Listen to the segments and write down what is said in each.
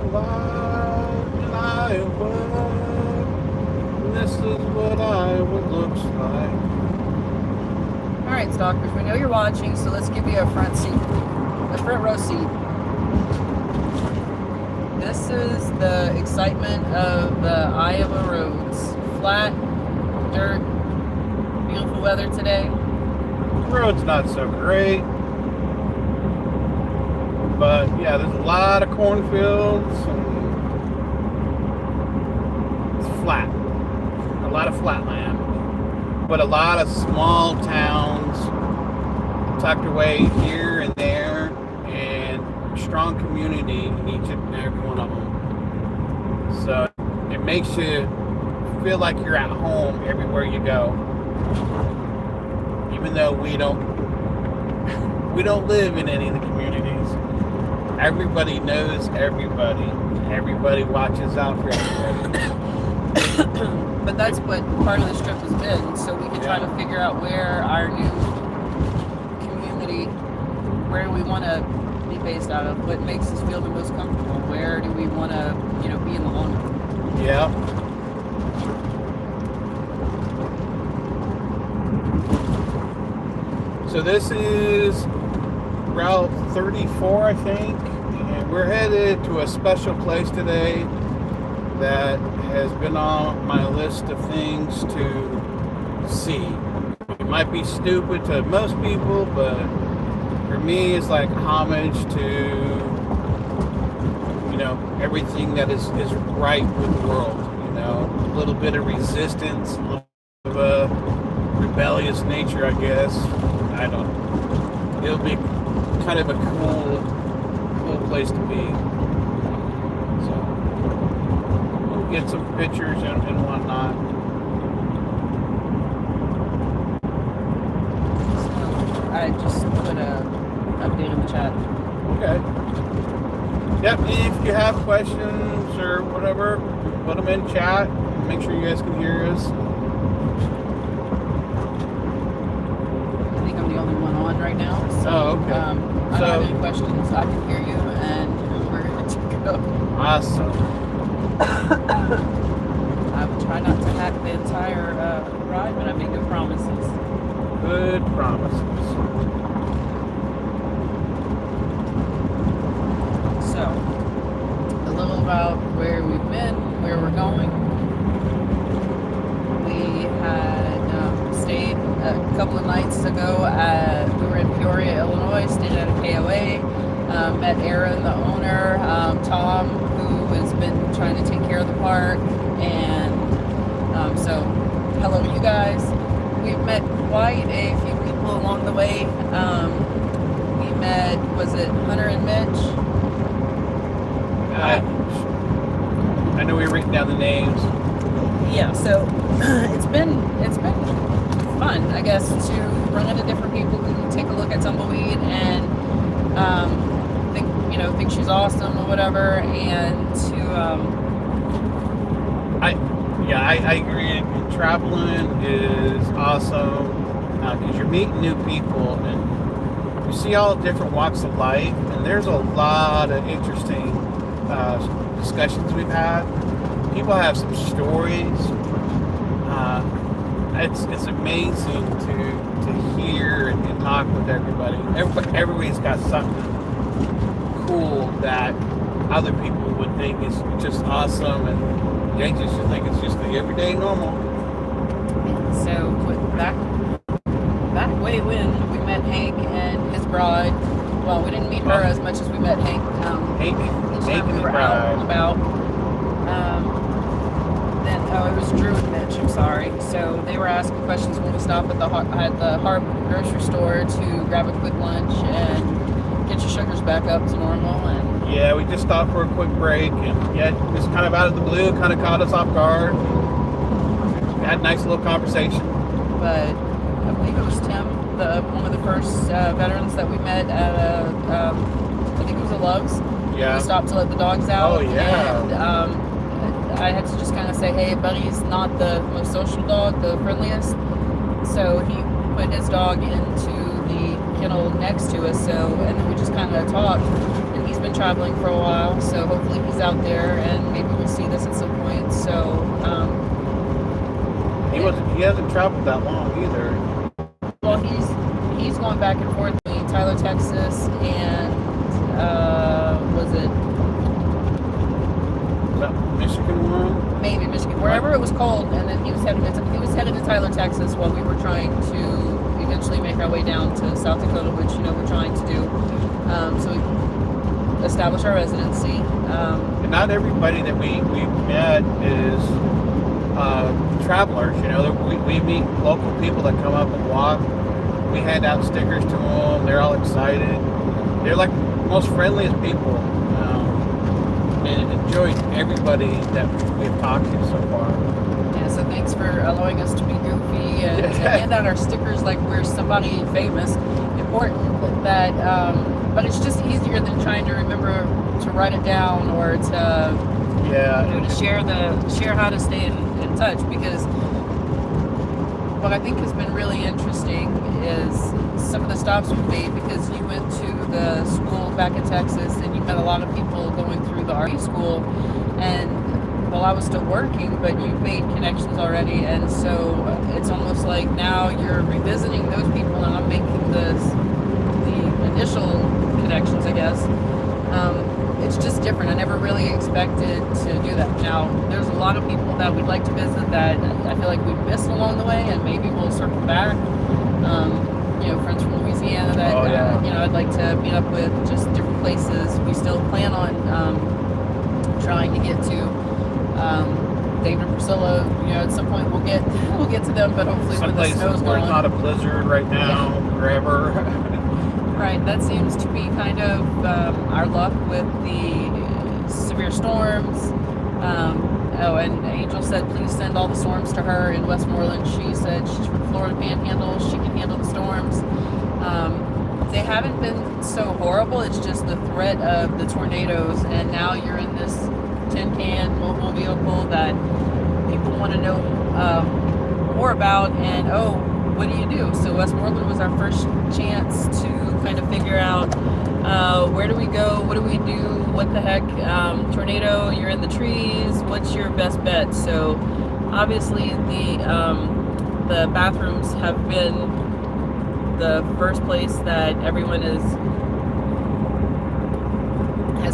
alive in Iowa. This is what Iowa looks like. All right, stalkers, we know you're watching, so let's give you a front row seat. This is the excitement of the Iowa roads. Flat, dirt, beautiful weather today. The road's not so great, but yeah, there's a lot of cornfields and it's flat. A lot of flat land. But a lot of small towns tucked away here and there, and strong community in each and every one of them. So it makes you feel like you're at home everywhere you go. Even though we don't live in any of the communities. Everybody knows everybody. Everybody watches out for everybody. But that's what part of this trip has been, so we can try to figure out where our new community, where we want to be based out of, what makes us feel the most comfortable, where do we want to, be in the long run. Yeah. So this is Route 34, I think, and we're headed to a special place today that has been on my list of things to see. It might be stupid to most people, but for me, it's like homage to, everything that is right with the world. A little bit of resistance, a little bit of a rebellious nature, I guess. I don't know. It'll be kind of a cool place to be. Get some pictures and whatnot. I just put a update in the chat. Okay. Yep, if you have questions or whatever, put them in chat. Make sure you guys can hear us. I think I'm the only one on right now. So, okay. I don't have any questions. I can hear you, and we're good to go. Awesome. I will try not to hack the entire ride, but I make good promises. Good promises. So, a little about where we've been, where we're going. We had stayed a couple of nights ago we were in Peoria, Illinois, stayed at a KOA, met Aaron, the owner, Tom, who has been trying to take care of the park, and so hello to you guys. We've met quite a few people along the way. We met, was it Hunter and Mitch? I know we written down the names. Yeah, so it's been fun, I guess, to run into different people who take a look at Tumbleweed and think she's awesome or whatever, and to I agree. Traveling is awesome because you're meeting new people and you see all different walks of life, and there's a lot of interesting discussions we've had. People have some stories. It's amazing to hear and talk with everybody. Everybody's got something cool that other people would think is just awesome, and they just think it's just the everyday normal. So back way when we met Hank and his bride. Well, we didn't meet her as much as we met Hank. Hank we were out and about. It was Drew and Mitch, I'm sorry. So they were asking questions when we stopped at the Harp grocery store to grab a quick lunch and get your sugars back up to normal. And yeah, we just stopped for a quick break, and just kind of out of the blue, kind of caught us off guard. We had a nice little conversation. But I believe it was Tim, one of the first veterans that we met at I think it was a Love's. Yeah. We stopped to let the dogs out. Oh, yeah. And I had to just kind of say, hey, Buddy's not the most social dog, the friendliest. So he put his dog into the kennel next to us. And then we just kind of talked. And he's he's been traveling for a while, so hopefully he's out there, and maybe we'll see this at some point. So he hasn't traveled that long either. well, he's going back and forth between Tyler, Texas, and was it Michigan one? maybe Michigan, wherever it was cold, and then he was headed to Tyler, Texas, while we were trying to eventually make our way down to South Dakota, which we're trying to do. So we establish our residency. And not everybody that we met is travelers. We meet local people that come up and walk. We hand out stickers to them. They're all excited. They're like the most friendliest people. And enjoyed everybody that we've talked to so far. Yeah, so thanks for allowing us to be goofy and to hand out our stickers like we're somebody famous, important. But it's just easier than trying to remember to write it down or to to share how to stay in touch. Because what I think has been really interesting is some of the stops we've made, because you went to the school back in Texas and you met a lot of people going through the RE school, and well, I was still working, but you've made connections already, and so it's almost like now you're revisiting those people, and I'm making the initial connections, I guess. It's just different. I never really expected to do that. Now, there's a lot of people that we'd like to visit that I feel like we've missed along the way, and maybe we'll circle back. Friends from Louisiana that I'd like to meet up with, just different places. We still plan on trying to get to David and Priscilla. At some point we'll get to them, but hopefully some when the snow's where gone. it's not a blizzard right now, wherever. Right, that seems to be kind of our luck with the severe storms. And Angel said please send all the storms to her in Westmoreland. She said she's from Florida Panhandle. She can handle the storms. They haven't been so horrible. It's just the threat of the tornadoes. And now you're in this tin can mobile vehicle that people want to know more about. And what do you do? So Westmoreland was our first chance to kind of figure out where do we go, what do we do, what the heck, tornado, you're in the trees, what's your best bet? So obviously the bathrooms have been the first place that everyone has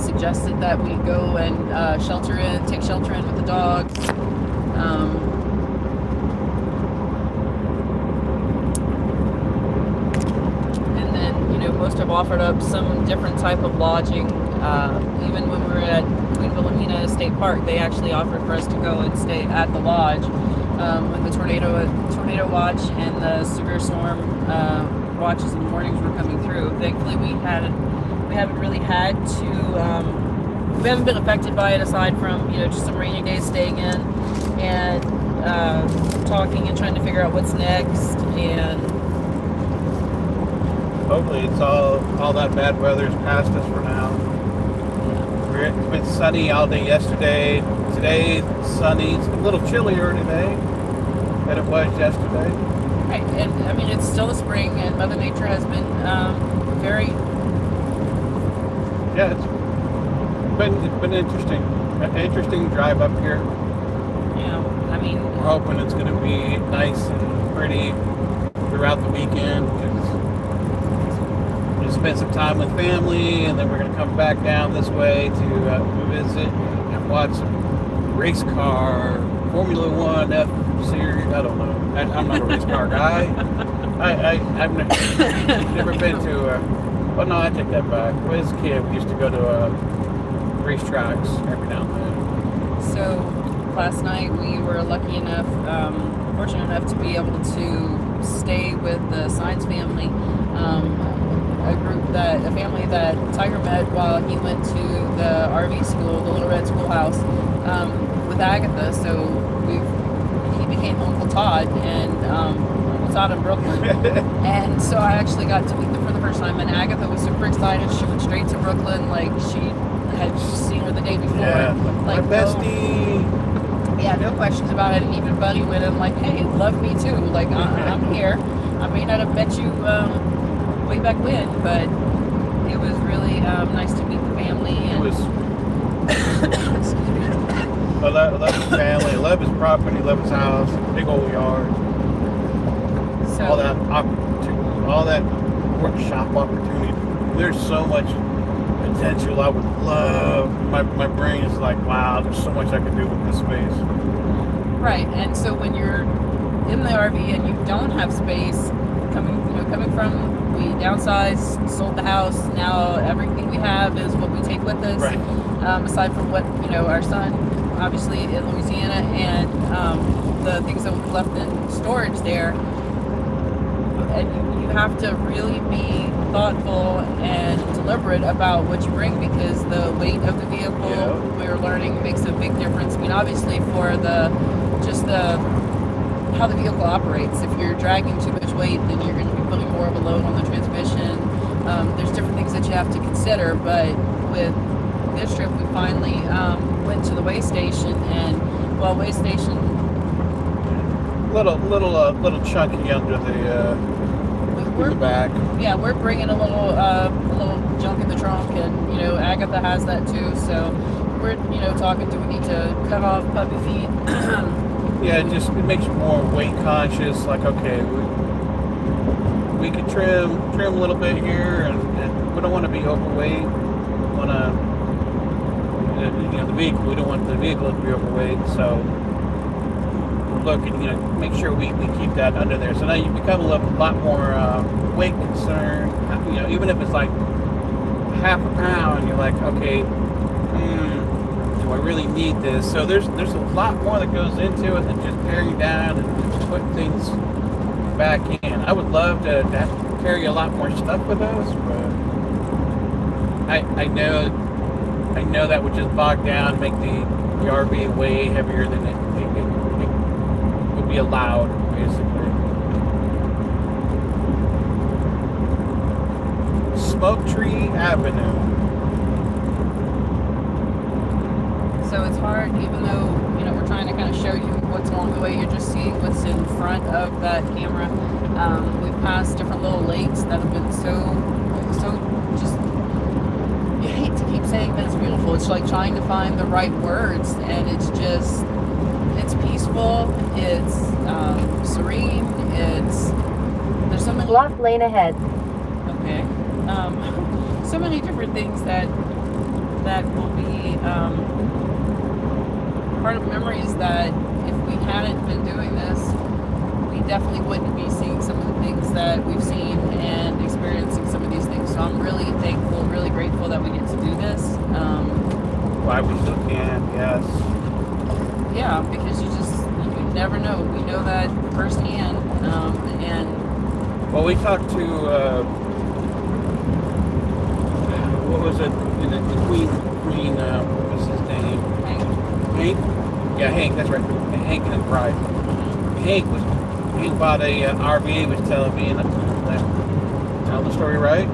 suggested that we go and take shelter in with the dogs. Most have offered up some different type of lodging. Even when we were at Queen Wilhelmina State Park, they actually offered for us to go and stay at the lodge when the tornado watch and the severe storm watches in the mornings were coming through. Thankfully, we haven't really had to. We haven't been affected by it, aside from just some rainy days staying in and talking and trying to figure out what's next. And hopefully it's all that bad weather's past us for now. It's been sunny all day yesterday. Today, sunny. It's a little chillier today than it was yesterday. Right, and I mean, it's still the spring, and Mother Nature has been very... Yeah, it's been interesting. An interesting drive up here. I mean... We're hoping it's going to be nice and pretty throughout the weekend, spend some time with family, and then we're going to come back down this way to visit and watch some race car, Formula One, F Series. I don't know. I'm not a race car guy. I've never been to. Well, no, I take that back. When I was a kid, we used to go to racetracks every now and then. So last night we were lucky enough, fortunate enough to be able to stay with the Science family. A family that Tiger met while he went to the RV school, the Little Red Schoolhouse, with Agatha. So he became Uncle Todd, and Uncle Todd in Brooklyn. And so I actually got to meet them for the first time, and Agatha was super excited. She went straight to Brooklyn, like she had seen her the day before. Yeah, like my bestie. Yeah, no questions about it. And even Buddy went in like, hey, love me too. Like, I'm here. I may not have met you way back when, but it was really nice to meet the family. It And was. excuse me. I love his family. I love his property. I love his house. Big old yard. So All that opportunity. All that workshop opportunity. There's so much potential. I would love. My brain is like, wow. There's so much I can do with this space. right, and so when you're in the RV and you don't have space, coming from, we downsized, sold the house. Now everything we have is what we take with us. Right. Aside from what our son, obviously in Louisiana, and the things that we left in storage there. And you have to really be thoughtful and deliberate about what you bring, because the weight of the vehicle, Yeah. we're learning, makes a big difference. I mean, obviously for how the vehicle operates. If you're dragging too much weight, then you're going to be putting more of a load on the transmission. There's different things that you have to consider, but with this trip, we finally went to the weigh station, and weigh station, Little chunky under the back. yeah, we're bringing a little junk in the trunk, and Agatha has that too. So we're talking, do we need to cut off puppy feet? Yeah, it makes you more weight conscious. Like, okay, we could trim a little bit here, and we don't want to be overweight. We want to, the vehicle. We don't want the vehicle to be overweight. So we're looking, make sure we keep that under there. So now you become a lot more weight concerned. Even if it's like half a pound, you're like, okay. Do I really need this? So there's a lot more that goes into it than just tearing down and putting things back in. I would love to carry a lot more stuff with us, but I know that would just bog down, make the RV way heavier than it would be allowed, basically. Smoke Tree Avenue. So it's hard, even though we're trying to kind of show you what's along the way. You're just seeing what's in front of that camera. We've passed different little lakes that have been so just. You hate to keep saying that it's beautiful. It's like trying to find the right words, and it's peaceful. It's serene. There's so many. Block lane ahead. Okay. So many different things that will be. Part of memories that if we hadn't been doing this, we definitely wouldn't be seeing some of the things that we've seen and experiencing some of these things. So I'm really thankful, really grateful that we get to do this. Why we still can, yes. Yeah, because you never know. We know that firsthand. And well, we talked to what was it? The Queen. What was his name? Hank? Yeah, Hank, that's right. Hank and his bride. Hank bought a RV, was telling me, and tell the story right?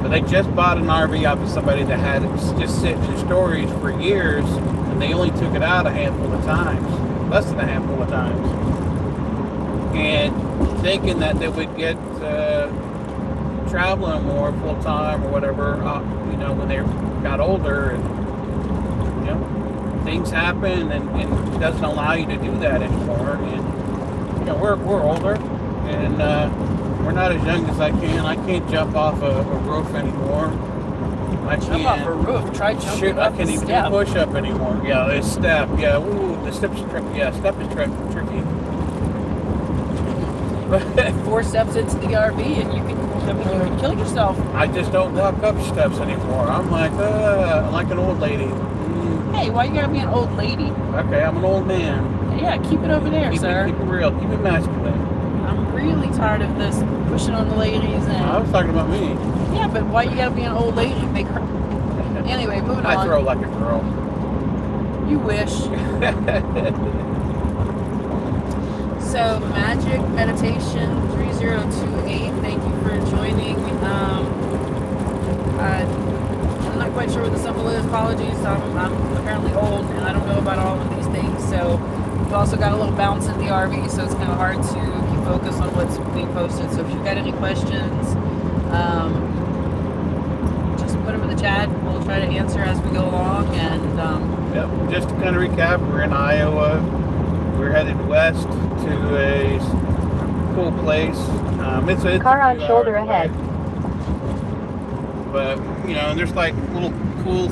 But they just bought an RV off of somebody that had it just sitting in storage for years, and they only took it out a handful of times, less than a handful of times. And thinking that they would get traveling more full time or whatever, when they got older, and things happen, and it doesn't allow you to do that anymore. And we're older, and we're not as young as I can. I can't jump off a roof anymore. I can't jump off a roof. Try jumping shoot. off I can't a even step. do push up anymore. Yeah, it's step. Yeah, ooh, the step's tricky. Yeah, step is tricky. 4 steps into the RV, and you can kill yourself. I just don't walk up steps anymore. I'm like an old lady. Hey, why you gotta be an old lady? Okay, I'm an old man. Yeah, keep it over there, Keep sir. it real. Keep it masculine. I'm really tired of this pushing on the ladies. I was And talking about me. yeah, but why you gotta be an old lady? Make her. Anyway, moving I on. throw like a girl. You wish. So, Magic Meditation 3028, thank you for joining. I'm not quite sure what the symbol is. Apologies. I'm apparently old and I don't know about all of these things. So, we've also got a little bounce in the RV, so it's kind of hard to keep focus on what's being posted. So, if you've got any questions, just put them in the chat. We'll try to answer as we go along. And Yep. Just to kind of recap, we're in Iowa. We're headed west to a cool place. It's Car a on few shoulder hours ahead. away. But there's like little cool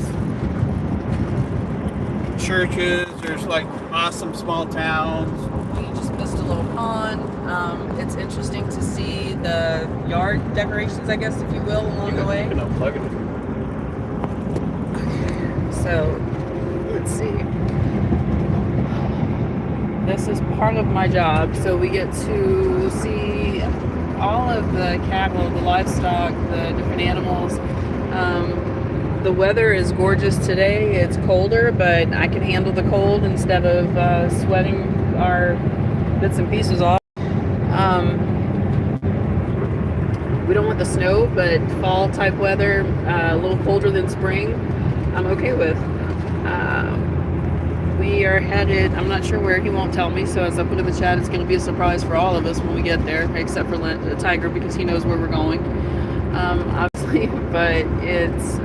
churches. There's like awesome small towns. we just missed a little pond. It's interesting to see the yard decorations, I guess, if you will, along the way. You can unplug it. So, let's see. This is part of my job, so we get to see all of the cattle, the livestock, the different animals. The weather is gorgeous today. It's colder, but I can handle the cold instead of sweating our bits and pieces off. We don't want the snow, but fall type weather, a little colder than spring, I'm okay with. We are headed, I'm not sure where, he won't tell me, so as I put in the chat, it's going to be a surprise for all of us when we get there, except for Tiger, because he knows where we're going, obviously. But it's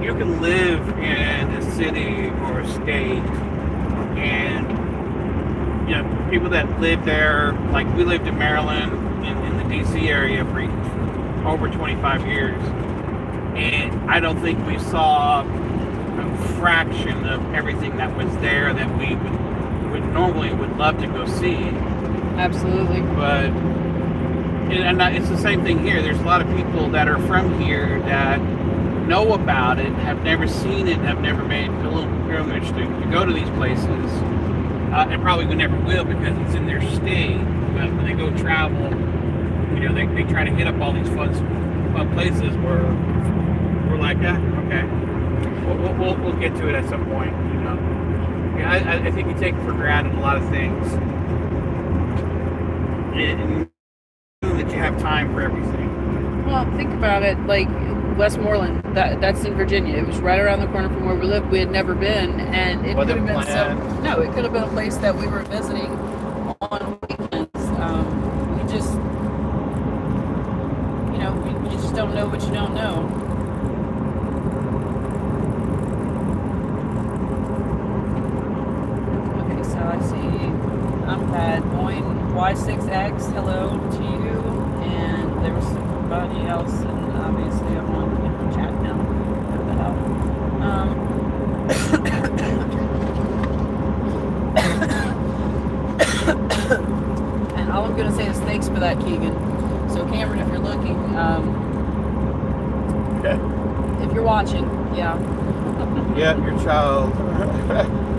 you can live in a city or a state, and people that live there, like we lived in Maryland, in the DC area for over 25 years, and I don't think we saw a fraction of everything that was there that we would normally would love to go see. absolutely. But it's the same thing here. There's a lot of people that are from here that know about it, have never seen it, have never made a little pilgrimage to go to these places, and probably never will because it's in their state. But when they go travel, they try to hit up all these fun places where we're like, okay, we'll get to it at some point. I think you take for granted a lot of things, and that you have time for everything. Well, think about it, like Westmoreland, that's in Virginia. It was right around the corner from where we lived. We had never been, and it could have been it could have been a place that we were visiting on weekends. We just, you just don't know what you don't know. Okay, so I see Pat Boyne Y6X. Hello to you, and there was somebody else, and obviously I'm on a different chat now. What the hell? And all I'm gonna say is thanks for that, Keegan. So Cameron, if you're looking, if you're watching, yeah. Yeah, your child.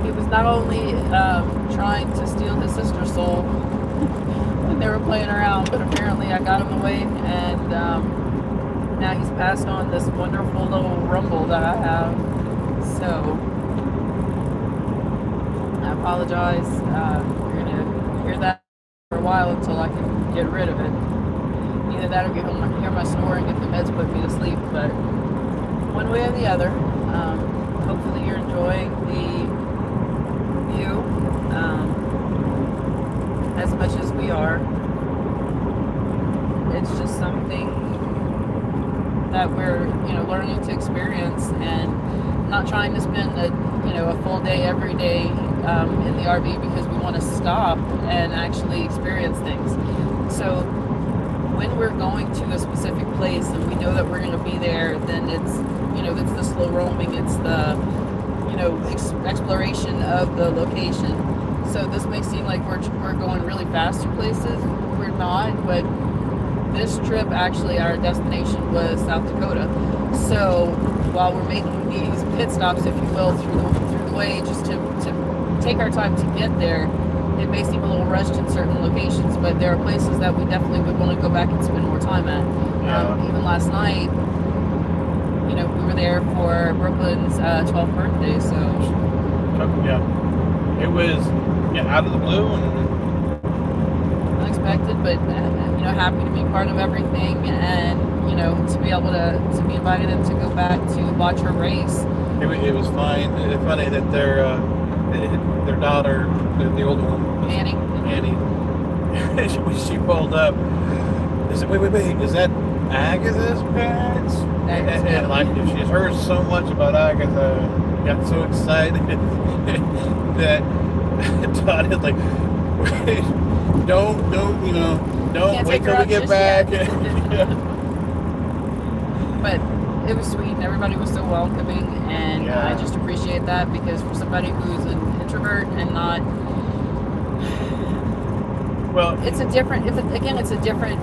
He was not only trying to steal his sister's soul when they were playing around, but apparently I got him away, and now he's passed on this wonderful little rumble that I have. So I apologize. You're gonna hear that for a while until I can get rid of it. Either that or hear my snoring if the meds put me to sleep, but one way or the other. Hopefully you're enjoying the view as much as we are. It's just something that we're learning to experience, and not trying to spend a full day every day in the RV, because we want to stop and actually experience things. So when we're going to a specific place and we know that we're going to be there, then it's it's the slow roaming, it's the exploration of the location. So this may seem like we're going really fast to places. We're not, but this trip, actually, our destination was South Dakota. So while we're making these pit stops, if you will, through the way, just to take our time to get there, it may seem a little rushed in certain locations, but there are places that we definitely would want to go back and spend more time at. Even last night, we were there for Brooklyn's 12th birthday, so yeah, it was out of the blue and unexpected, but happy to be part of everything, and to be able to be invited and to go back to watch her race. It was fine. It's funny that their daughter, the older one, Annie, when she pulled up, they said, wait, is that Agatha's parents. And like, she's heard so much about Agatha, got so excited that Todd had like, wait, don't, don't Can't wait take her till we out get just back. yet. Yeah. But it was sweet, and everybody was so welcoming, and Yeah. I just appreciate that, because for somebody who's an introvert and not, Well, it's a different feeling, it's a different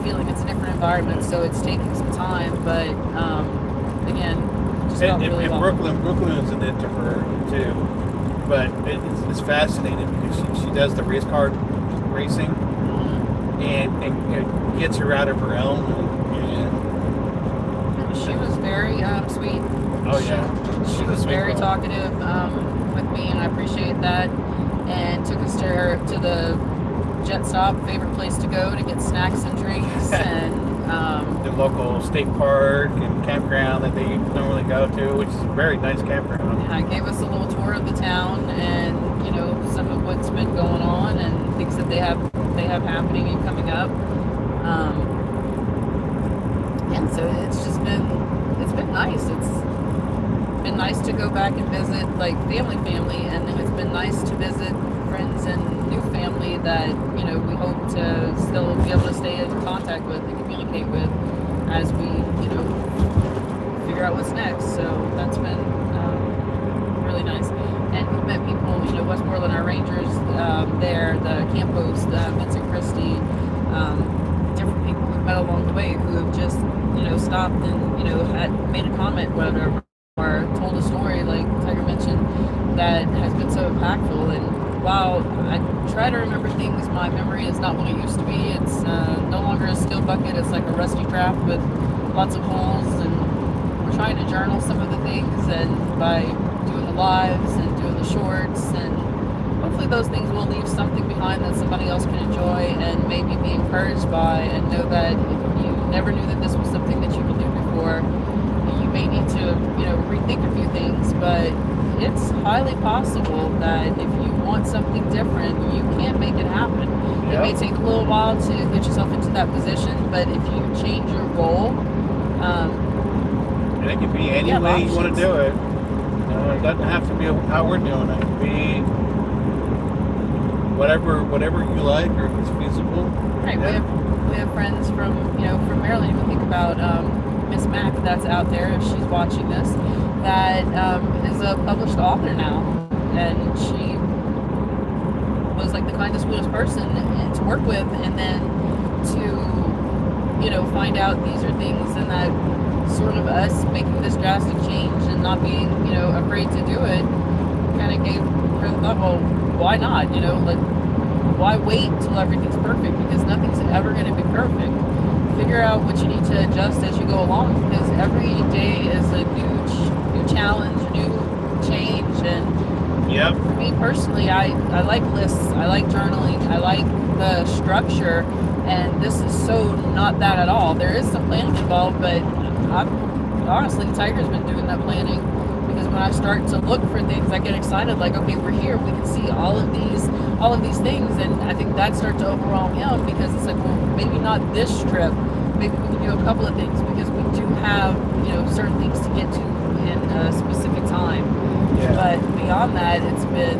environment, so it's taking some time, but again, just felt really and welcome. Brooklyn is an introvert too, but it's fascinating because she does the race car racing, and it gets her out of her element. And She was very sweet. oh yeah, She was very talkative with me, and I appreciate that. And took us to the jet stop, favorite place to go to get snacks and drinks, and the local state park and campground that they normally go to, which is a very nice campground. yeah, gave us a little tour of the town, and some of what's been going on and things that they have happening and coming up. And so it's been nice. It's been nice to go back and visit like family, and then it's been nice to visit friends and new family that we hope to still be able to stay in contact with and communicate with as we figure out what's next. So that's been really nice. And we've met people, Westmoreland, our rangers there, the camp host, Vincent Christie, different people we've met along the way who have just stopped and had made a comment, whatever, or told a story like Tiger mentioned that has been so impactful. And while I try to remember things, my memory is not what it used to be. It's no longer a steel bucket. It's like a rusty trap with lots of holes, and we're trying to journal some of the things, and by doing the lives and doing the shorts, and hopefully those things will leave something behind that somebody else can enjoy and maybe be encouraged by, and know that if you never knew that this was something that you could do before, you may need to rethink a few things, but it's highly possible that if you want something different, you can make it happen. Yep. It may take a little while to get yourself into that position, but if you change your goal, and it can be any way you want to do it. It doesn't have to be how we're doing it. It can be whatever you like or if it's feasible. Right. Yeah. We have friends from Maryland. You can think about Miss Mac that's out there, if she's watching this, that is a published author now, and she was like the kindest, sweetest person to work with, and then to find out these are things, and that sort of us making this drastic change and not being afraid to do it kind of gave her the thought, well, why not? Why wait till everything's perfect? Because nothing's ever going to be perfect. Figure out what you need to adjust as you go along, because every day is a new challenge, new change. And yep. For me personally, I like lists, I like journaling, I like the structure, and this is so not that at all. There is some planning involved, but honestly, Tiger's been doing that planning, because when I start to look for things, I get excited, like, okay, we're here, we can see all of these things, and I think that starts to overwhelm him, because it's like, well, maybe not this trip, maybe we can do a couple of things, because we do have certain things to get to in a specific time. Yeah. But beyond that, it's been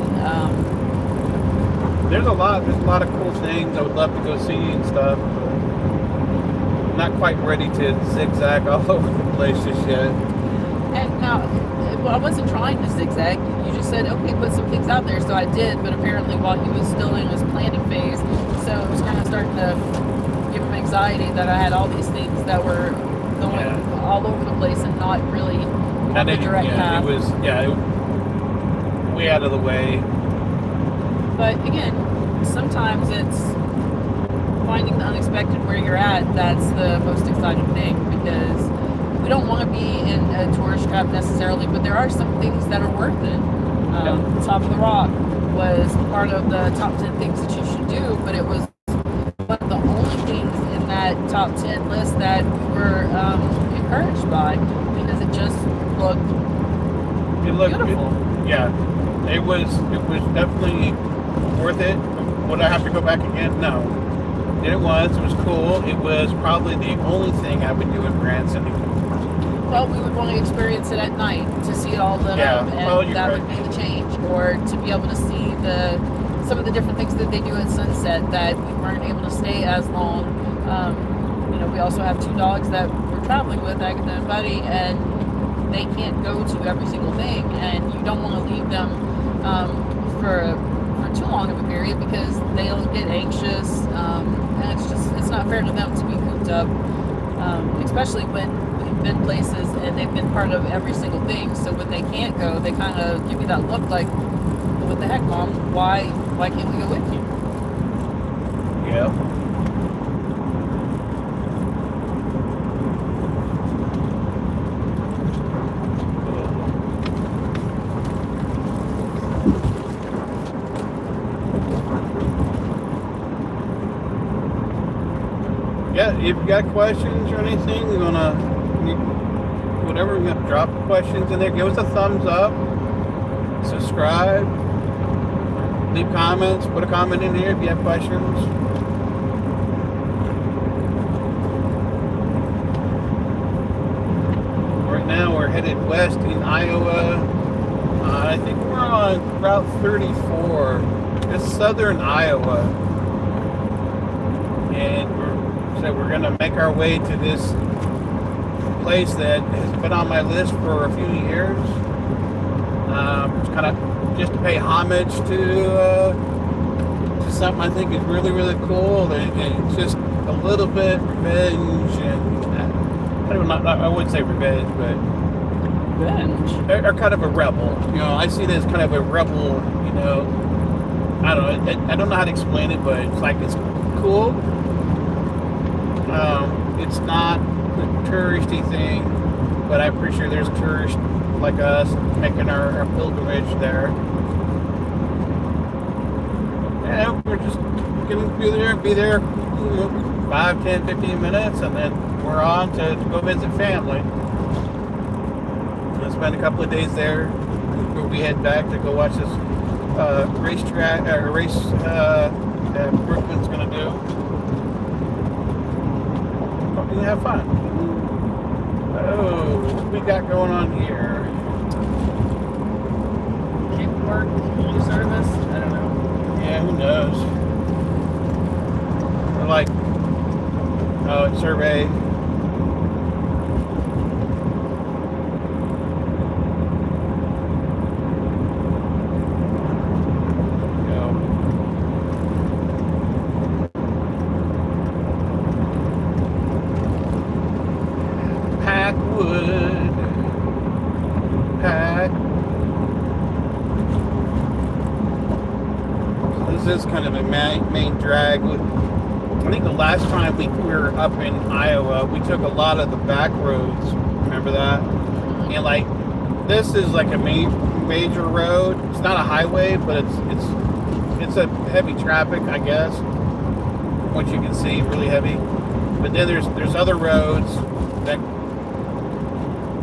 there's a lot of cool things I would love to go see and stuff, but I'm not quite ready to zigzag all over the place just yet. And now, well, I wasn't trying to zigzag. You just said, okay, put some things out there. So I did, but apparently while he was still in his planning phase, so it was kind of starting to give him anxiety that I had all these things that were going all over the place and not really on the direct path. It was, way out of the way. But again, sometimes it's finding the unexpected where you're at. That's the most exciting thing, because we don't want to be in a tourist trap necessarily, but there are some things that are worth it. Top of the Rock was part of the top 10 things that you should do, but it was one of the only things in that top 10 list that we were encouraged by, because it just looked beautiful. It was definitely worth it. Would I have to go back again? No. It was cool. It was probably the only thing I would do in Branson. Well, we would want to experience it at night to see it all lit up, and that would be the change. Or to be able to see some of the different things that they do at sunset that we weren't able to stay as long. We also have 2 dogs that we're traveling with, Agatha and Buddy, and they can't go to every single thing, and you don't want to leave them for too long of a period because they'll get anxious, and it's not fair to them to be cooped up, especially when we've been places and they've been part of every single thing. So when they can't go, they kind of give you that look like, well, what the heck, Mom? Why can't we go with you? Yeah. Yeah, if you got questions or anything, you wanna drop questions in there. Give us a thumbs up, subscribe, leave comments, put a comment in here if you have questions. Right now we're headed west in Iowa. I think we're on Route 34. It's southern Iowa. And we're going to make our way to this place that has been on my list for a few years. It's kind of just to pay homage to something I think is really, really cool. And it's just a little bit revenge, and I wouldn't say revenge, but revenge. Or kind of a rebel. I see this kind of a rebel. I don't know. I don't know how to explain it, but it's like it's cool. It's not a touristy thing, but I'm pretty sure there's tourists like us making our pilgrimage there. Yeah, we're just going to be there 5, 10, 15 minutes, and then we're on to go visit family. We'll spend a couple of days there before we head back to go watch this race that Brooklyn's going to do. And have fun. Oh, what we got going on here? Paperwork, community service, I don't know. Yeah, who knows? Or like, survey. This is kind of a main drag. I think the last time we were up in Iowa, we took a lot of the back roads. Remember that? And like, this is like a major road. It's not a highway, but it's a heavy traffic, I guess. From what you can see, really heavy. But then there's other roads that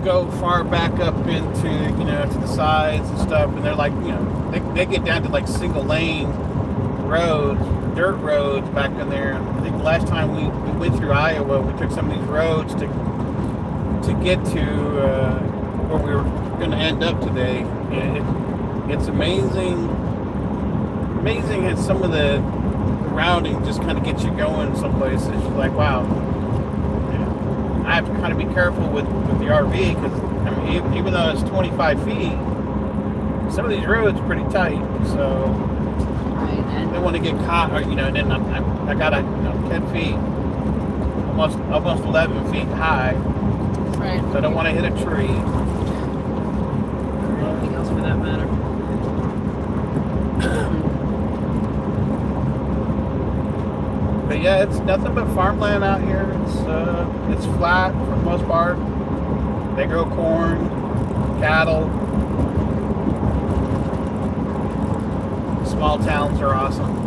go far back up into to the sides and stuff, and they're like they get down to like single lane roads, dirt roads back in there. I think the last time we went through Iowa, we took some of these roads to get to where we were going to end up today. It's amazing how some of the routing just kind of gets you going some places. You're like, wow. I have to kind of be careful with the RV because even though it's 25 feet, some of these roads are pretty tight. So I don't want to get caught, and then I got 10 feet, almost 11 feet high. Right. So I don't want to hit a tree. Or anything else for that matter. But yeah, it's nothing but farmland out here. It's flat for the most part. They grow corn, cattle. Small towns are awesome.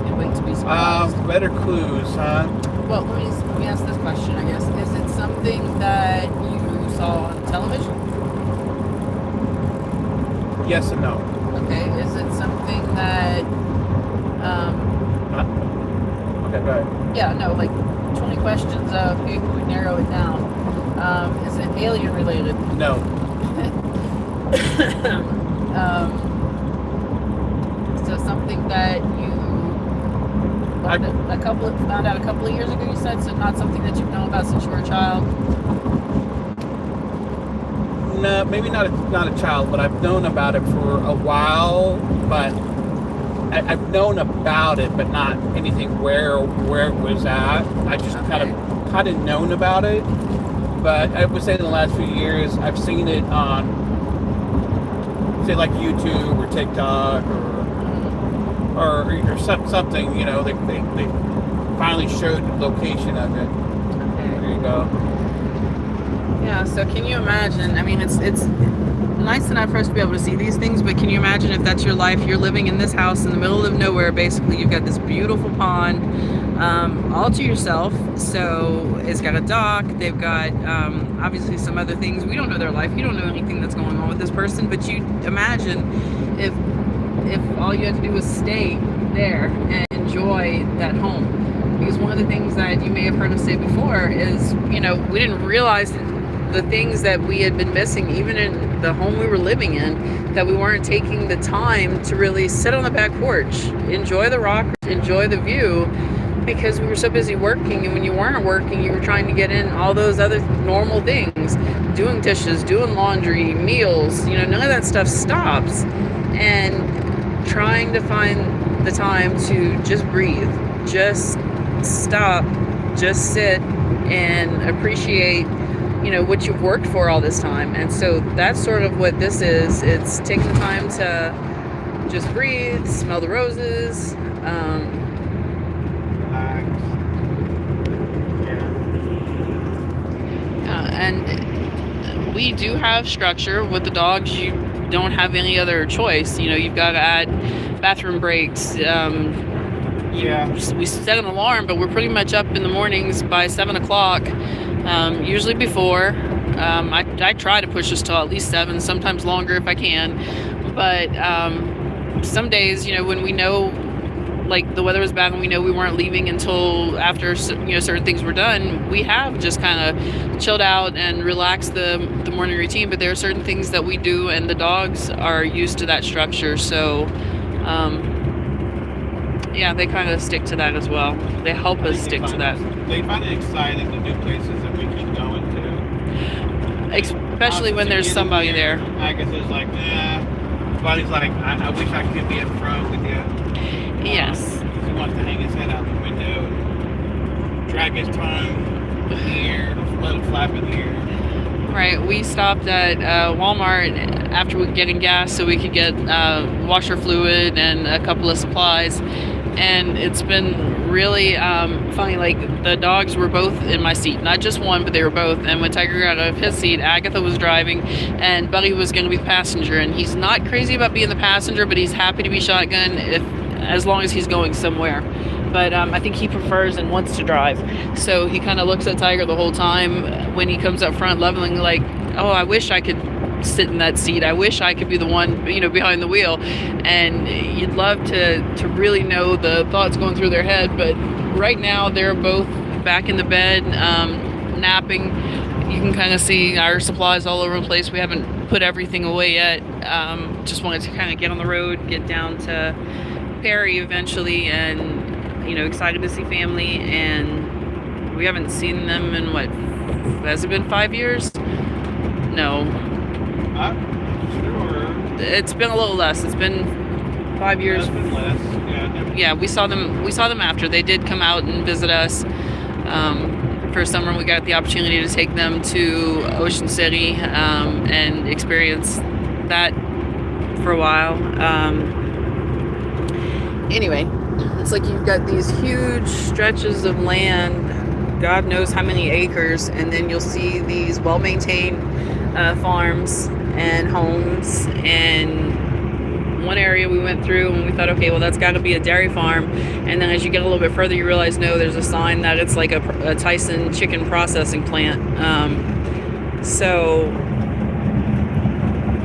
and wait to be surprised. Better clues, huh? Well, let me ask this question, I guess. Is it something that you saw on television? Yes and no. Okay. Is it something that, Okay, go ahead. yeah, no, like 20 questions of hey, we would narrow it down. Is it alien related? No. So something that you found out a couple of years ago, you said, so not something that you've known about since you were a child? No, maybe not a child, but I've known about it for a while. But I've known about it, but not anything where it was at. I just kind of known about it. But I would say in the last few years, I've seen it on, say, like YouTube or TikTok or something. You know, they finally showed the location of it. Okay. There you go. Yeah, so can you imagine? I mean, it's nice enough for us to be able to see these things, but can you imagine if that's your life? You're living in this house in the middle of nowhere, basically. You've got this beautiful pond all to yourself. So it's got a dock. They've got obviously some other things. We don't know their life. You don't know anything that's going on with this person, but you imagine if all you had to do was stay there and enjoy that home. Because one of the things that you may have heard us say before is, you know, we didn't realize the things that we had been missing, even in the home we were living in, that we weren't taking the time to really sit on the back porch, enjoy the rock, enjoy the view, because we were so busy working. And when you weren't working, you were trying to get in all those other normal things, doing dishes, doing laundry, meals, you know, none of that stuff stops. And trying to find the time to just breathe, just stop, just sit and appreciate, you know, what you've worked for all this time. And so that's sort of what this is. It's taking the time to just breathe, smell the roses, and we do have structure with the dogs. You don't have any other choice. You know, you've got to add bathroom breaks. We set an alarm, but we're pretty much up in the mornings by 7 o'clock, usually before. I try to push us till at least 7, sometimes longer if I can. But some days, you know, when we know, like, the weather was bad and we know we weren't leaving until after, you know, certain things were done, we have just kind of chilled out and relaxed the morning routine. But there are certain things that we do, and the dogs are used to that structure. So, yeah, they kind of stick to that as well. They help us stick to that. They find it exciting, the new places that we keep going to. Especially when there's somebody there. Agatha's like, nah. Buddy's like, I wish I could be up front with you. Yes. He wants to hang his head out the window and drag his tongue in the air, let it flap in the air. Right. We stopped at Walmart after we were getting gas so we could get washer fluid and a couple of supplies. And it's been really funny. Like, the dogs were both in my seat, not just one, but they were both. And when Tiger got out of his seat, Agatha was driving and Buddy was going to be the passenger. And he's not crazy about being the passenger, but he's happy to be shotgun as long as he's going somewhere. But I think he prefers and wants to drive. So he kind of looks at Tiger the whole time when he comes up front, leveling, like, oh, I wish I could sit in that seat. I wish I could be the one, you know, behind the wheel. And you'd love to really know the thoughts going through their head. But right now they're both back in the bed, napping. You can kind of see our supplies all over the place. We haven't put everything away yet. Just wanted to kind of get on the road, get down to Perry eventually, and, you know, excited to see family. And we haven't seen them in, what, has it been 5 years? No. Sure. It's been a little less. It's been 5 years. It's been less. Yeah, we saw them after. They did come out and visit us for summer. We got the opportunity to take them to Ocean City and experience that for a while. Anyway, it's like you've got these huge stretches of land, God knows how many acres, and then you'll see these well-maintained farms and homes and one area we went through and we thought, okay, well, that's got to be a dairy farm. And then as you get a little bit further, you realize, no, there's a sign that it's like a Tyson chicken processing plant. So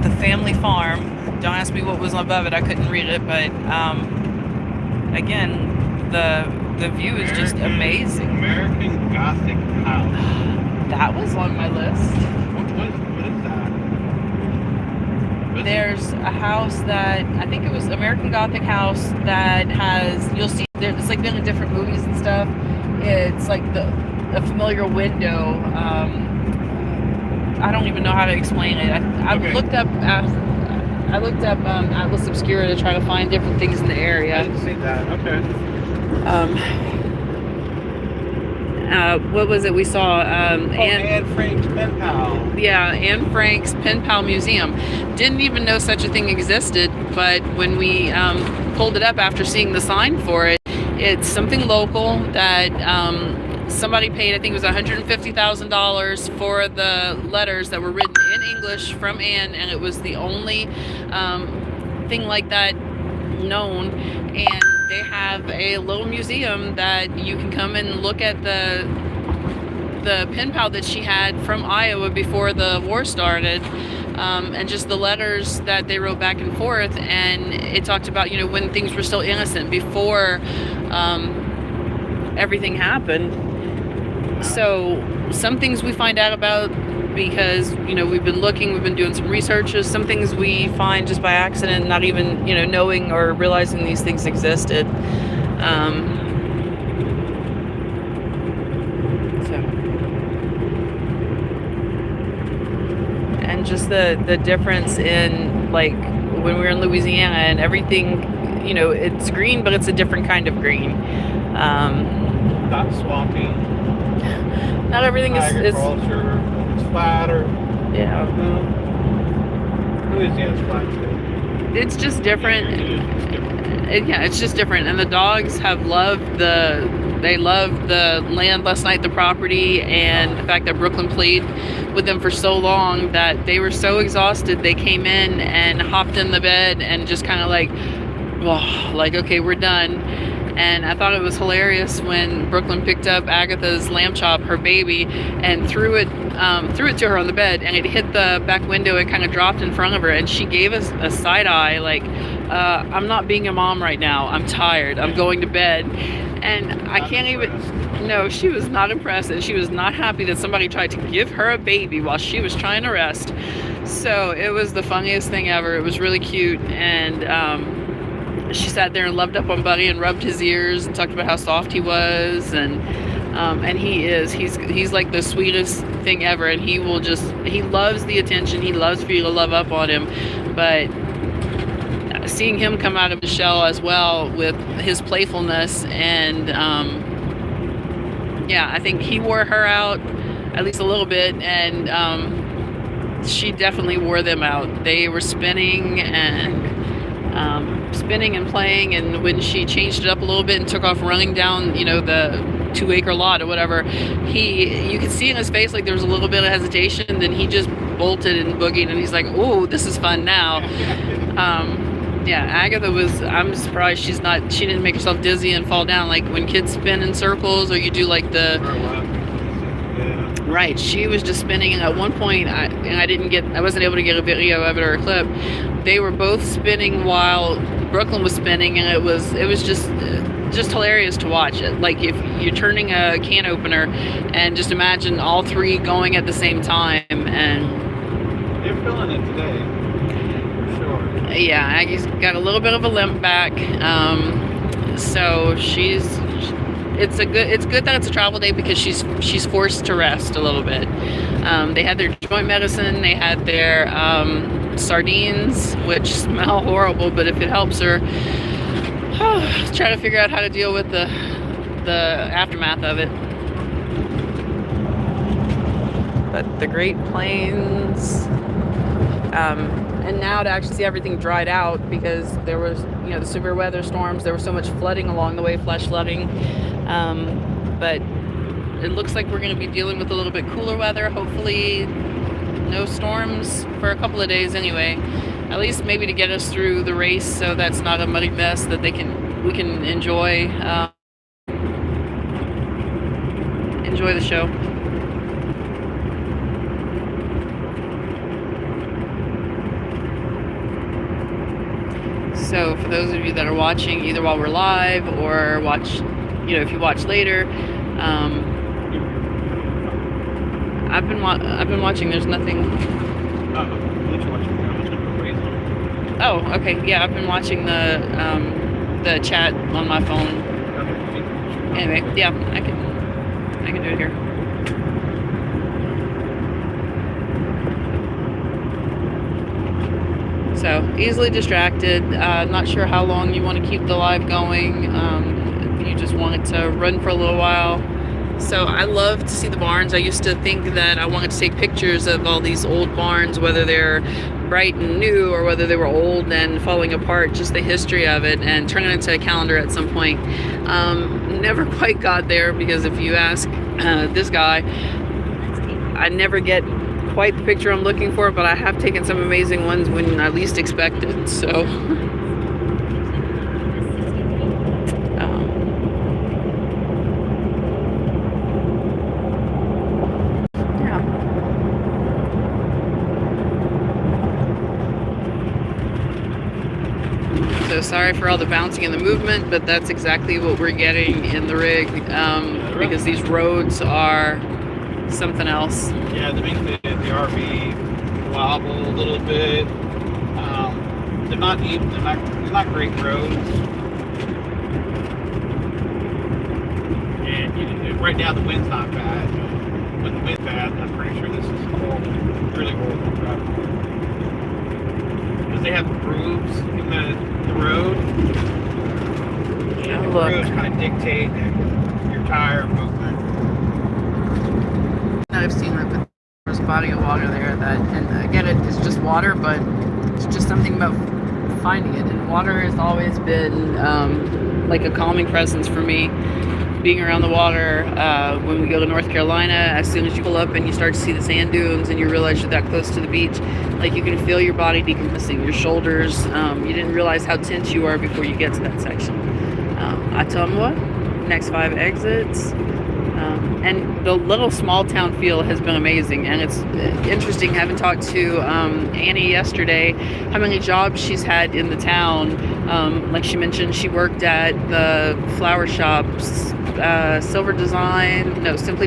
the family farm, don't ask me what was above it, I couldn't read it, but again, the view is just amazing. American Gothic house. That was on my list. What is that? There's a house that, I think it was American Gothic house that has, you'll see, it's like been in different movies and stuff. It's like a familiar window. I don't even know how to explain it. I Okay. looked up Atlas Obscura to try to find different things in the I area. didn't see that. Okay. What was it we saw? Anne Frank's pen pal. Yeah, Anne Frank's Pen Pal Museum. Didn't even know such a thing existed, but when we pulled it up after seeing the sign for it, it's something local that somebody paid, I think it was $150,000 for the letters that were written in English from Anne, and it was the only thing like that known. And they have a little museum that you can come and look at the pen pal that she had from Iowa before the war started, and just the letters that they wrote back and forth. And it talked about, when things were still innocent before everything happened. So some things we find out about because, we've been looking, we've been doing some researches. Some things we find just by accident, not even, knowing or realizing these things existed. And just the difference in, like, when we were in Louisiana and everything, it's green, but it's a different kind of green. Not swampy. Not everything is Agriculture. It's flatter. Yeah. Louisiana's flat too. It's just different. Yeah, it's just different. And the dogs have loved the land last night, the property, and the fact that Brooklyn played with them for so long that they were so exhausted. They came in and hopped in the bed and just kind of like, okay, we're done. And I thought it was hilarious when Brooklyn picked up Agatha's lamb chop, her baby, and threw it to her on the bed, and it hit the back window. It kind of dropped in front of her, and she gave us a side eye, like, I'm not being a mom right now. I'm tired. I'm going to bed. And I can't even. No, she was not impressed, and she was not happy that somebody tried to give her a baby while she was trying to rest. So it was the funniest thing ever. It was really cute, and she sat there and loved up on Buddy and rubbed his ears and talked about how soft he was, and he's like the sweetest thing ever, and he loves the attention. He loves for you to love up on him, but seeing him come out of the shell as well with his playfulness, and I think he wore her out at least a little bit, and she definitely wore them out. They were spinning and playing, and when she changed it up a little bit and took off running down, the 2-acre lot or whatever, you could see in his face like there was a little bit of hesitation. Then he just bolted and boogied, and he's like, "Oh, this is fun now." Agatha I'm surprised she didn't make herself dizzy and fall down, like when kids spin in circles, or you do like right, she was just spinning. And at one point, I wasn't able to get a video of it or a clip. They were both spinning while Brooklyn was spinning, and it was just hilarious to watch it. Like if you're turning a can opener, and just imagine all three going at the same time. And you're feeling it today, for sure. Yeah, Aggie's got a little bit of a limp back, so it's good that it's a travel day because she's forced to rest a little bit. They had their joint medicine, they had their sardines, which smell horrible, but if it helps her, try to figure out how to deal with the aftermath of it. But the Great Plains, and now to actually see everything dried out, because there was, the severe weather storms, there was so much flooding along the way, flash flooding. But it looks like we're going to be dealing with a little bit cooler weather. Hopefully no storms for a couple of days anyway. at least maybe to get us through the race, so that's not a muddy mess that we can enjoy the show. So for those of you that are watching either while we're live or watch, if you watch later, I've been watching. There's nothing. Oh, okay. Yeah, I've been watching the chat on my phone. Anyway, yeah, I can do it here. So easily distracted. Not sure how long you want to keep the live going. You just want it to run for a little while. So I love to see the barns. I used to think that I wanted to take pictures of all these old barns, whether they're bright and new or whether they were old and falling apart, just the history of it, and turn it into a calendar at some point. Never quite got there, because if you ask this guy, I never get quite the picture I'm looking for, but I have taken some amazing ones when I least expected. So So sorry for all the bouncing and the movement, but that's exactly what we're getting in the rig, because these roads are something else. Yeah, they make the RV wobble a little bit. They're not even, they're not great roads. And right now the wind's not bad. When the wind's bad, I'm pretty sure this is horrible, really horrible driving. Because they have grooves in the road. And the grooves kind of dictate your tire movement. I've seen that there's a body of water there and I get it, it's just water, but it's just something about finding it. And water has always been like a calming presence for me. Being around the water, when we go to North Carolina, as soon as you pull up and you start to see the sand dunes and you realize you're that close to the beach, like you can feel your body decompressing, your shoulders. You didn't realize how tense you are before you get to that section. Atumwa, next 5 exits. And the little small town feel has been amazing, and it's interesting having talked to Annie yesterday how many jobs she's had in the town. Like she mentioned, she worked at the flower shops, Simply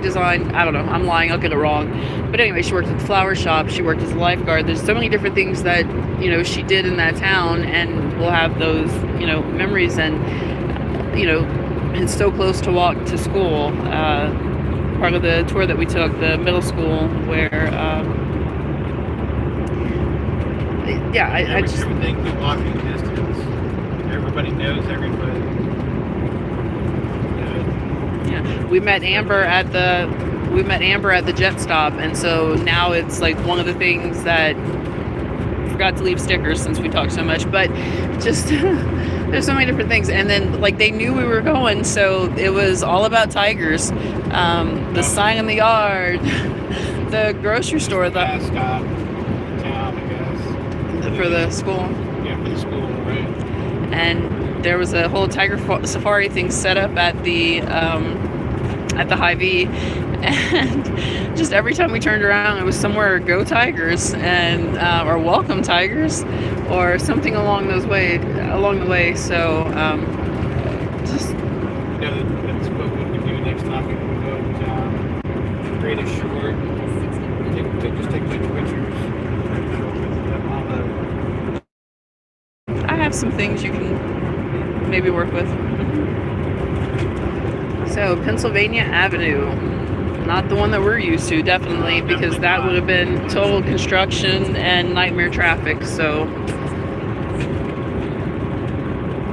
Design, I don't know, I'm lying, I'll get it wrong, but anyway, she worked at the flower shop, she worked as a lifeguard. There's so many different things that she did in that town, and we'll have those memories. And it's so close to walk to school. Part of the tour that we took, the middle school, where I just everything to walking distance. Everybody knows everybody. Yeah, we met Amber at the jet stop, and so now it's like one of the things that forgot to leave stickers since we talked so much, but just there's so many different things. And then like they knew we were going, so it was all about tigers. The sign in the yard, the grocery store, the mascot in town, I guess. For the school. Yeah, for the school, right. And there was a whole tiger safari thing set up at the Hy-Vee, and just every time we turned around, it was somewhere "Go Tigers" and or "Welcome Tigers" or something along the way. So just that's what we can do next time we go to town. Create a short. Just take pictures. I have some things you can maybe work with. So Pennsylvania Avenue, not the one that we're used to, definitely, because that would have been total construction and nightmare traffic. So,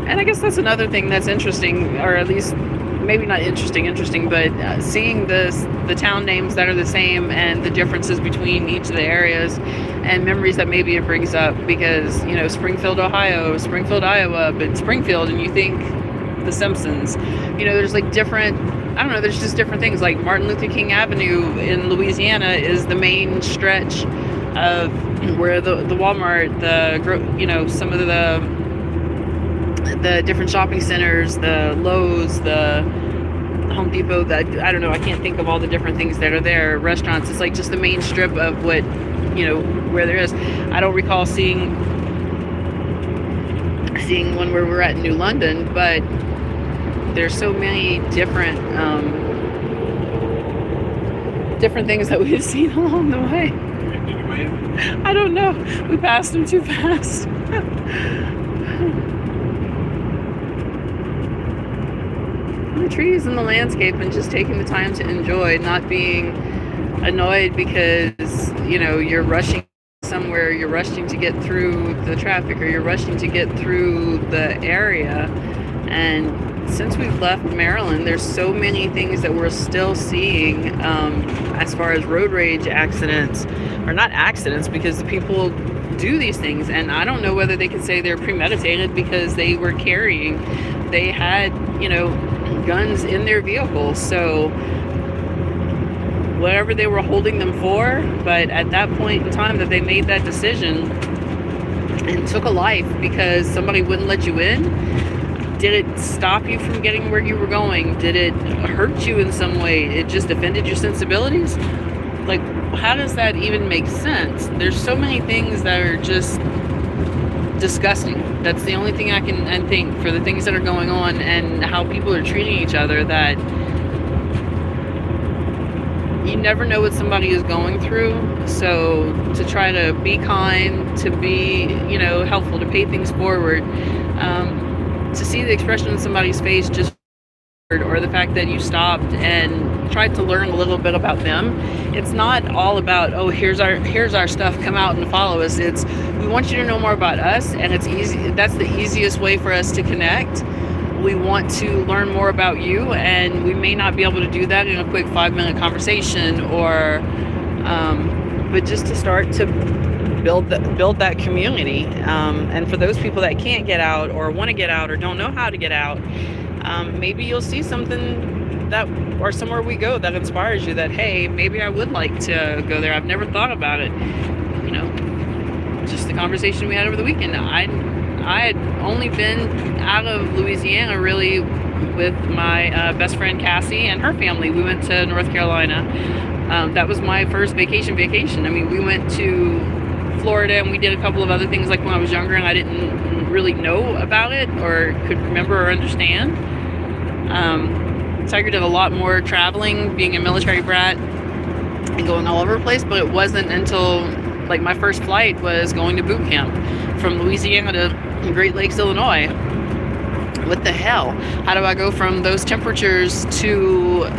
and I guess that's another thing that's interesting, or at least maybe not interesting, but seeing the town names that are the same and the differences between each of the areas and memories that maybe it brings up, because Springfield, Ohio, Springfield, Iowa, but Springfield, and you think The Simpsons, there's like different, I don't know, there's just different things. Like Martin Luther King Avenue in Louisiana is the main stretch of where the Walmart, some of the different shopping centers, the Lowe's, the Home Depot, that I don't know, I can't think of all the different things that are there, restaurants. It's like just the main strip of what, where there is. I don't recall seeing one where we're at in New London, but there's so many different things that we've seen along the way. I don't know. We passed them too fast. The trees and the landscape, and just taking the time to enjoy, not being annoyed because, you're rushing somewhere, you're rushing to get through the traffic, or you're rushing to get through the area. And since we've left Maryland, there's so many things that we're still seeing as far as road rage accidents, or not accidents, because the people do these things, and I don't know whether they can say they're premeditated, because they were they had guns in their vehicles, so whatever they were holding them for. But at that point in time that they made that decision and took a life because somebody wouldn't let you in, did it stop you from getting where you were going? Did it hurt you in some way? It just offended your sensibilities? Like, how does that even make sense? There's so many things that are just disgusting. That's the only thing I can think for the things that are going on and how people are treating each other, that you never know what somebody is going through. So to try to be kind, to be, helpful, to pay things forward, to see the expression in somebody's face, just, or the fact that you stopped and tried to learn a little bit about them. It's not all about, oh, here's our stuff, come out and follow us. It's, we want you to know more about us, and it's easy. That's the easiest way for us to connect. We want to learn more about you, and we may not be able to do that in a quick 5-minute conversation, or but just to start to build that community. And for those people that can't get out, or want to get out, or don't know how to get out, maybe you'll see something that, or somewhere we go, that inspires you, that, hey, maybe I would like to go there. I've never thought about it. Just the conversation we had over the weekend. I had only been out of Louisiana really with my best friend Cassie and her family. We went to North Carolina. That was my first vacation. I mean, we went to Florida, and we did a couple of other things like when I was younger, and I didn't really know about it or could remember or understand. Tiger did a lot more traveling, being a military brat and going all over the place, but it wasn't until like my first flight was going to boot camp from Louisiana to Great Lakes, Illinois. What the hell? How do I go from those temperatures to,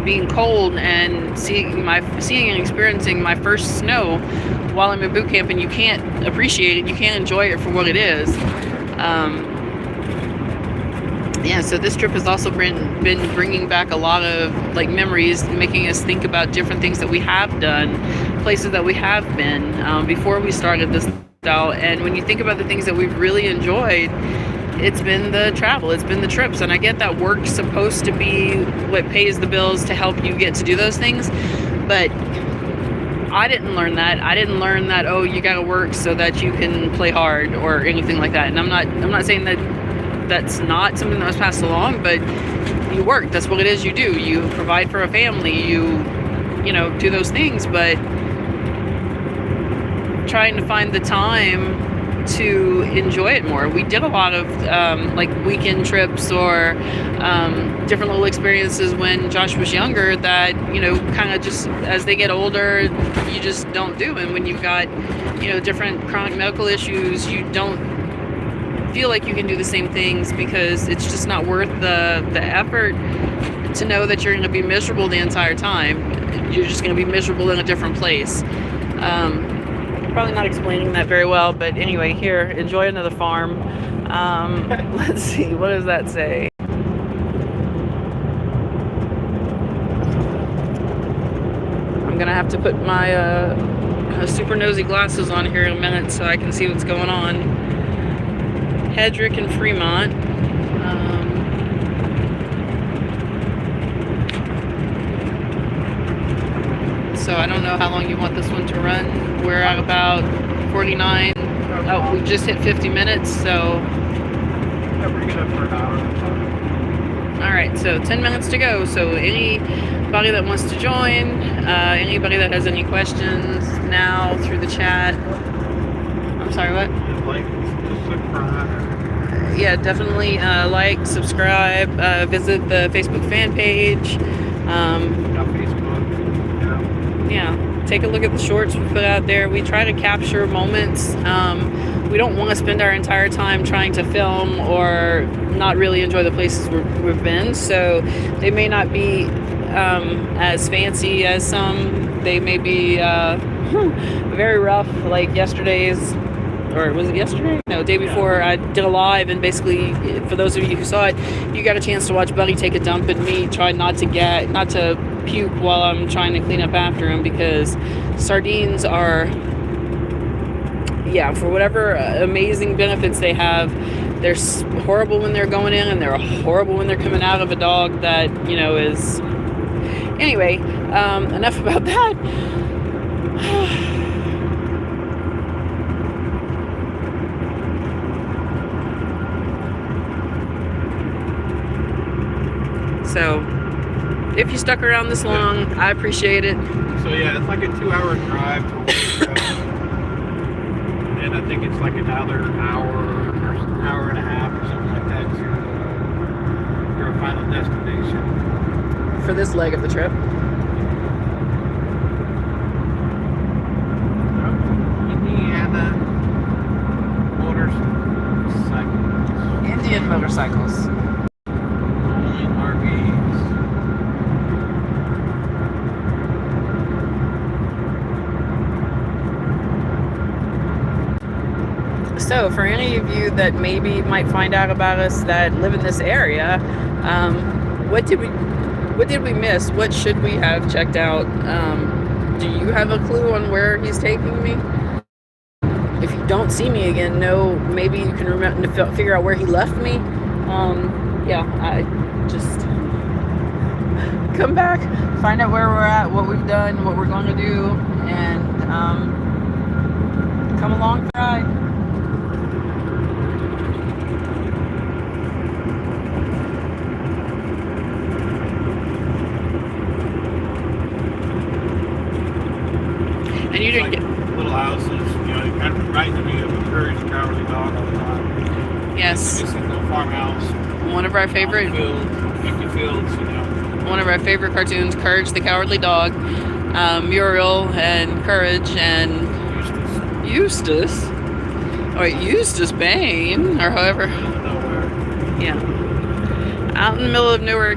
being cold and seeing and experiencing my first snow while I'm in boot camp, and you can't appreciate it, you can't enjoy it for what it is. So this trip has also been bringing back a lot of memories, making us think about different things that we have done, places that we have been before we started this out. And when you think about the things that we've really enjoyed, it's been the travel, it's been the trips. And I get that work's supposed to be what pays the bills to help you get to do those things, but I didn't learn that. I didn't learn that, oh, you gotta work so that you can play hard or anything like that. And I'm not saying that that's not something that was passed along, but you work. That's what it is you do. You provide for a family, you do those things, but trying to find the time to enjoy it more. We did a lot of weekend trips or different little experiences when Josh was younger that, kind of just as they get older, you just don't do. And when you've got, different chronic medical issues, you don't feel like you can do the same things because it's just not worth the effort to know that you're going to be miserable the entire time. You're just going to be miserable in a different place. Probably not explaining that very well, but anyway, here, enjoy another farm. Let's see, what does that say? I'm gonna have to put my super nosy glasses on here in a minute so I can see what's going on. Hedrick and Fremont. Let's so I don't know how long you want this one to run. We're at about 49. Oh, we just hit 50 minutes, so. Yeah, we're good for an hour. All right, so 10 minutes to go. So anybody that wants to join, anybody that has any questions now through the chat. I'm sorry, what? Like, subscribe. Yeah, definitely like, subscribe, visit the Facebook fan page. Facebook. Yeah, take a look at the shorts we put out there. We try to capture moments. We don't want to spend our entire time trying to film or not really enjoy the places we've been. So they may not be as fancy as some. They may be very rough, like yesterday's. Or was it yesterday? No, day before. I did a live, and basically, for those of you who saw it, you got a chance to watch Buddy take a dump and me try not to puke while I'm trying to clean up after him, because sardines are, yeah, for whatever amazing benefits they have, they're horrible when they're going in, and they're horrible when they're coming out of a dog that, is... Anyway, enough about that. So, if you stuck around this long, I appreciate it. So yeah, it's like a 2-hour drive to work, and I think it's like another hour or hour and a half or something like that to your final destination. For this leg of the trip. Indiana motorcycles. Indian motorcycles. So, for any of you that maybe might find out about us that live in this area, what did we miss? What should we have checked out? Do you have a clue on where he's taking me? If you don't see me again, maybe you can figure out where he left me. I just come back, find out where we're at, what we've done, what we're going to do, and come along for the ride. And you didn't get little houses, kind of reminded me of a Courage the Cowardly Dog all the time. Yes. It's a little farmhouse. One of our favorite empty fields, One of our favorite cartoons, Courage the Cowardly Dog, Muriel and Courage and Eustace. Oh wait, Eustace Bane, or however. Nowhere. Yeah. Out in the middle of nowhere,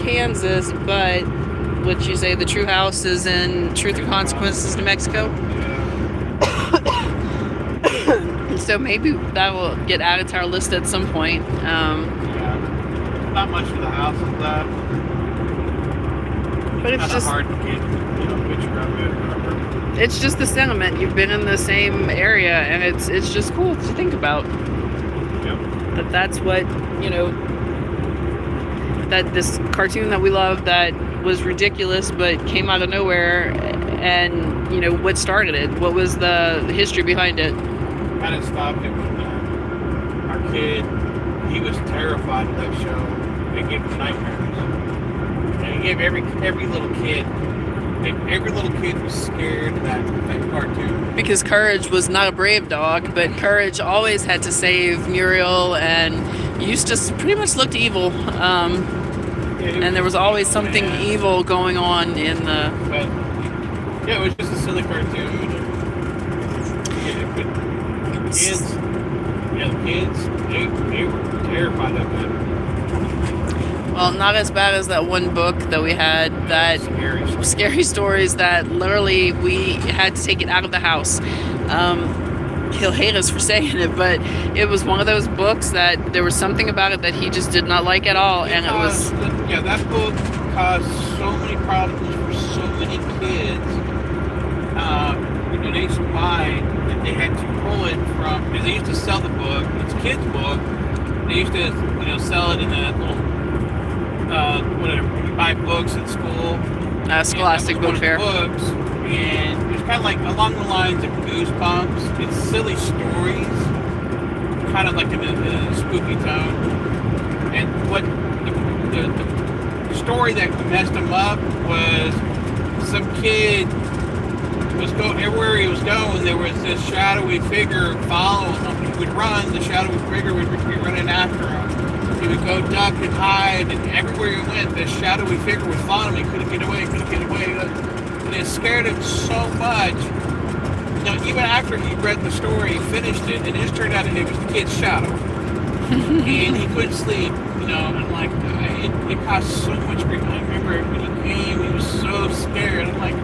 Kansas, but would you say the true house is in Truth or Consequences, New Mexico? Yeah. So maybe that will get added to our list at some point. Not much of the house is left. But it's just hard to get, picture of it or whatever. It's just the sentiment. You've been in the same area, and it's just cool to think about. Yep. That's what, that this cartoon that we love that was ridiculous but came out of nowhere, and what started it, what was the history behind it. Kind of stopped it when our kid, he was terrified of that show. It gave him nightmares, and it gave every little kid was scared of that cartoon. Because Courage was not a brave dog, but Courage always had to save Muriel, and Eustace pretty much looked evil. And there was always something evil going on in the... But, yeah, it was just a silly cartoon. The kids, they were terrified of it. Well, not as bad as that one book that we had, that scary stories that literally we had to take it out of the house. He'll hate us for saying it, but it was one of those books that there was something about it that he just did not like at all, and it was... Yeah, that book caused so many problems for so many kids nationwide that they had to pull it from, because they used to sell the book, it's a kid's book, they used to sell it in a little, whatever, you buy books at school, Scholastic Book Fair. Books, and it was kind of like along the lines of Goosebumps. It's silly stories, kind of like in a spooky tone. And what the story that messed him up was some kid was going everywhere he was going. There was this shadowy figure following him. He would run, the shadowy figure would be running after him. He would go duck and hide, and everywhere he went, this shadowy figure would follow him. He couldn't get away, and it scared him so much. Even after he read the story, he finished it, and it just turned out that it was the kid's shadow. And he couldn't sleep, and like, it caused so much grief. I remember when he came, he was so scared. I'm like,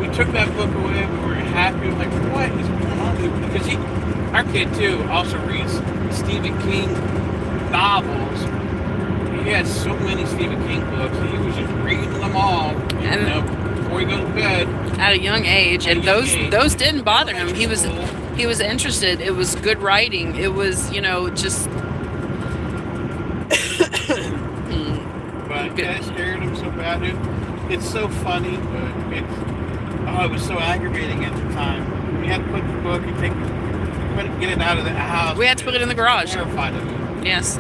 we took that book away, we were happy. Like, what is going on here? Because our kid too also reads Stephen King novels. He had so many Stephen King books, and he was just reading them all, before he goes to bed. At a young age, and those didn't bother him. He was interested. It was good writing. It was, just. But that scared him so bad. It's so funny, but it was so aggravating at the time. We had to put the book and get it out of the house. We had to put it in the garage. Terrified of it. Yes.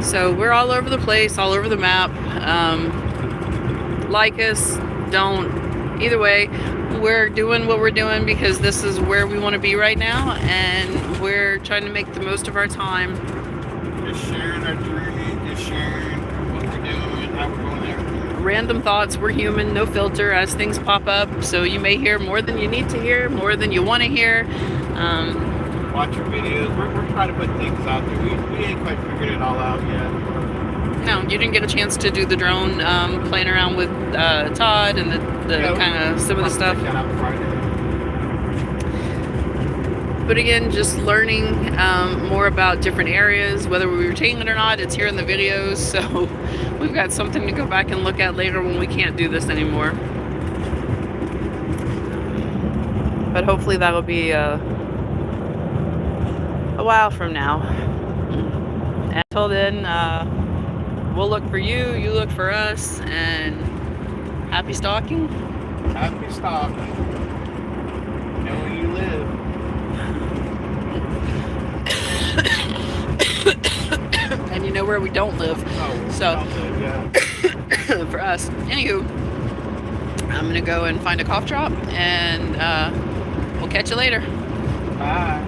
So we're all over the place, all over the map. Like us, don't. Either way, we're doing what we're doing because this is where we want to be right now, and we're trying to make the most of our time. Just sharing our journey, just sharing what we're doing, how we're going there. Random thoughts, we're human, no filter as things pop up, so you may hear more than you need to hear, more than you want to hear. Watch your videos. We're trying to put things out there. We ain't quite figured it all out yet. No, you didn't get a chance to do the drone playing around with Todd and the kind of some of the stuff. But again, just learning more about different areas, whether we retain it or not, it's here in the videos. So we've got something to go back and look at later when we can't do this anymore. But hopefully that'll be a while from now. And until then, we'll look for you, you look for us, and happy stalking. Happy stalking. Know where you live. And you know where we don't live. Oh, so don't live, yeah. for us. Anywho, I'm gonna go and find a cough drop, and we'll catch you later. Bye.